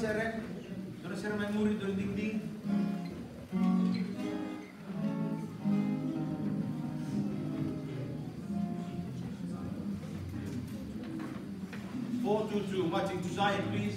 seret. Doon sir may murid doon dingding. Marching to Zion, please.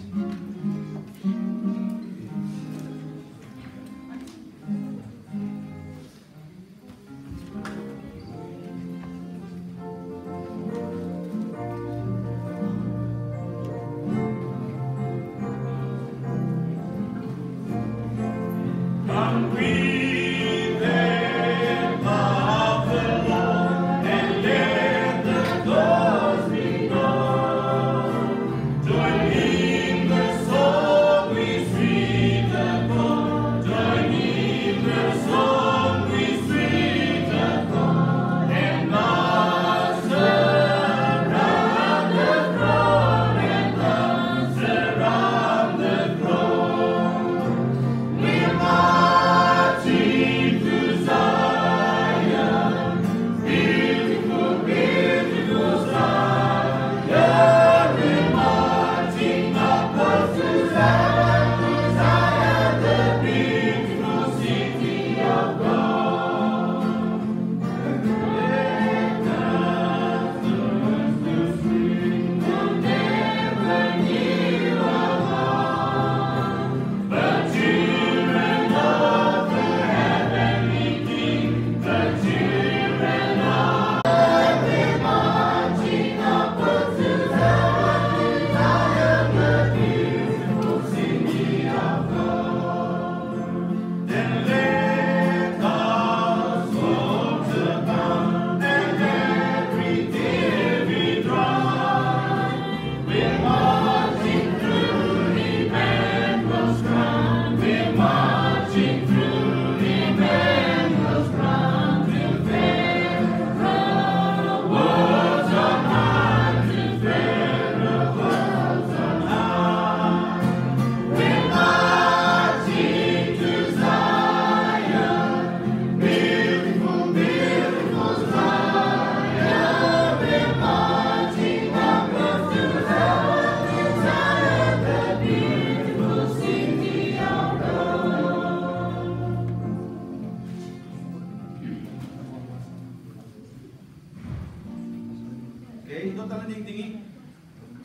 Okay, total na dingdingi?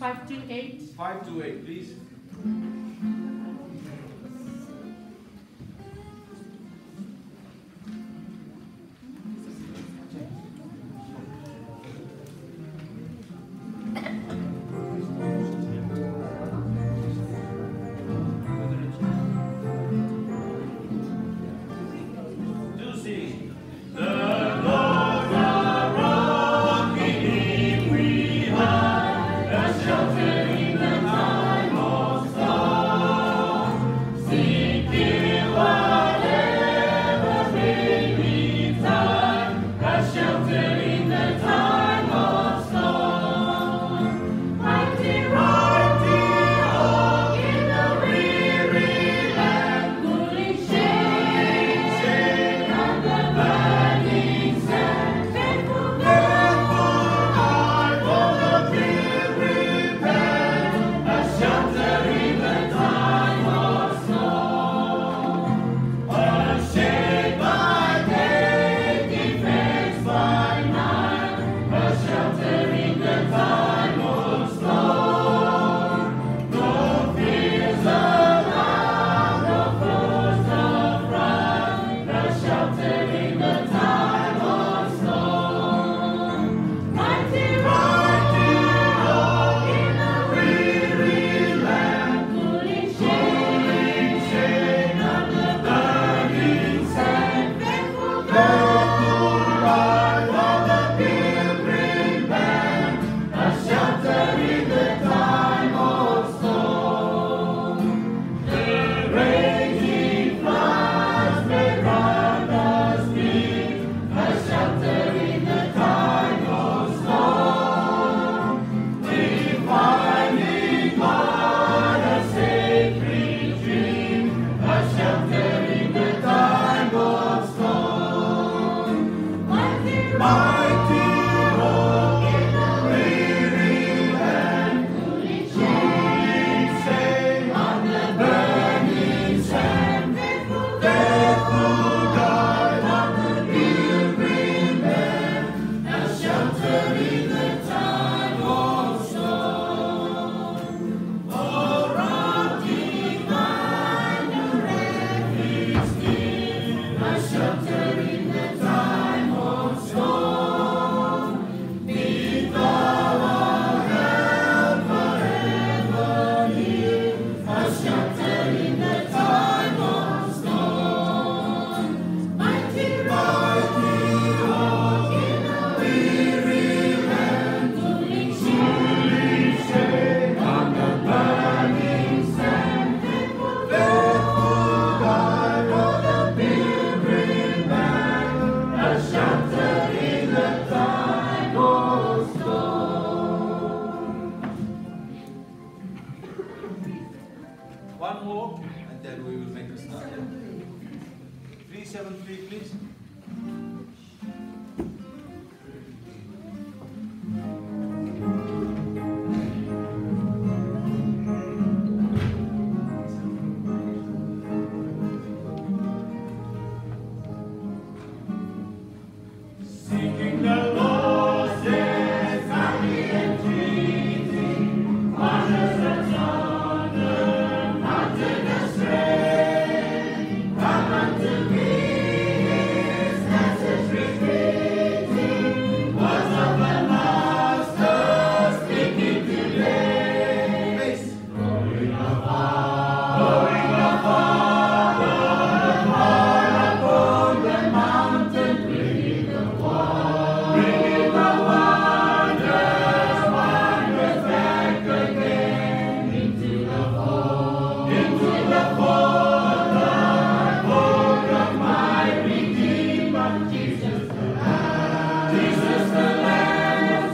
5 to 8. 5 to 8, please. Shelter in the time of storm. One more, and then we will make a start. 373, please. Seeking the lost is happy and pleasing, wonders and honor, mountain astray. Come unto me, his message repeating, words of the Master speaking today. Face. Going afar, afar upon the mountain, bringing the wonders back again into the fold of my Redeemer, Jesus the Lamb,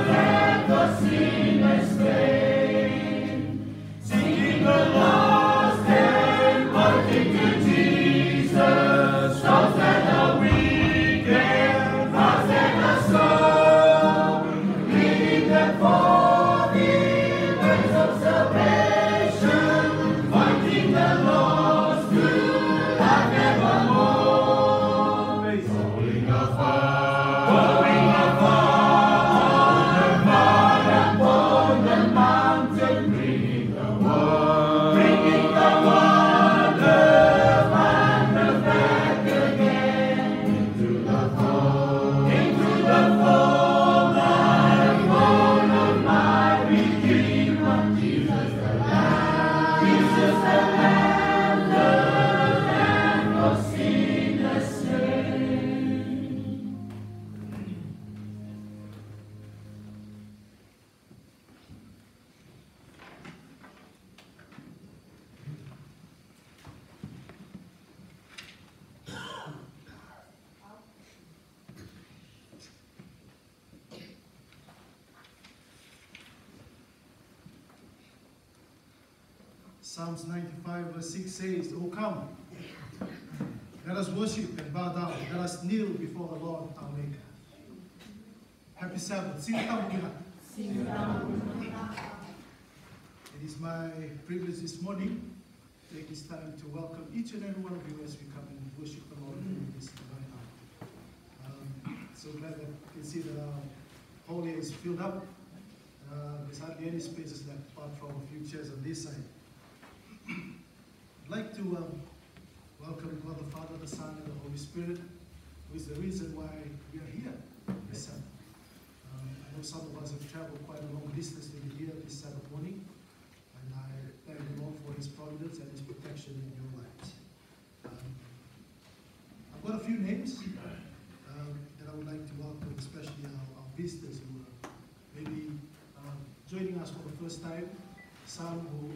that was seen and slain. Seeking the lost and pointing to Jesus, souls that are weak and hearts that are slow, leading them for the ways of salvation, pointing the lost to life evermore. Face. Going afar upon the mountain, bringing the wonders back again into the fold of my Redeemer, Jesus the Lamb, that was seen and slain. Psalms 95 verse 6 says, "O come, let us worship and bow down. Let us kneel before the Lord our Maker." Happy Sabbath. Sing tamukiha. It is my privilege this morning to take this time to welcome each and every one of you as we come and worship the Lord in this divine hour. So glad that you can see that our hall here is filled up. There's hardly any spaces left apart from a few chairs on this side. I'd like to welcome God the Father, the Son, and the Holy Spirit, who is the reason why we are here this Sabbath. I know some of us have traveled quite a long distance to be here this Sabbath morning, and I thank the Lord for His providence and His protection in your lives. I've got a few names that I would like to welcome, especially our visitors who are maybe joining us for the first time, some who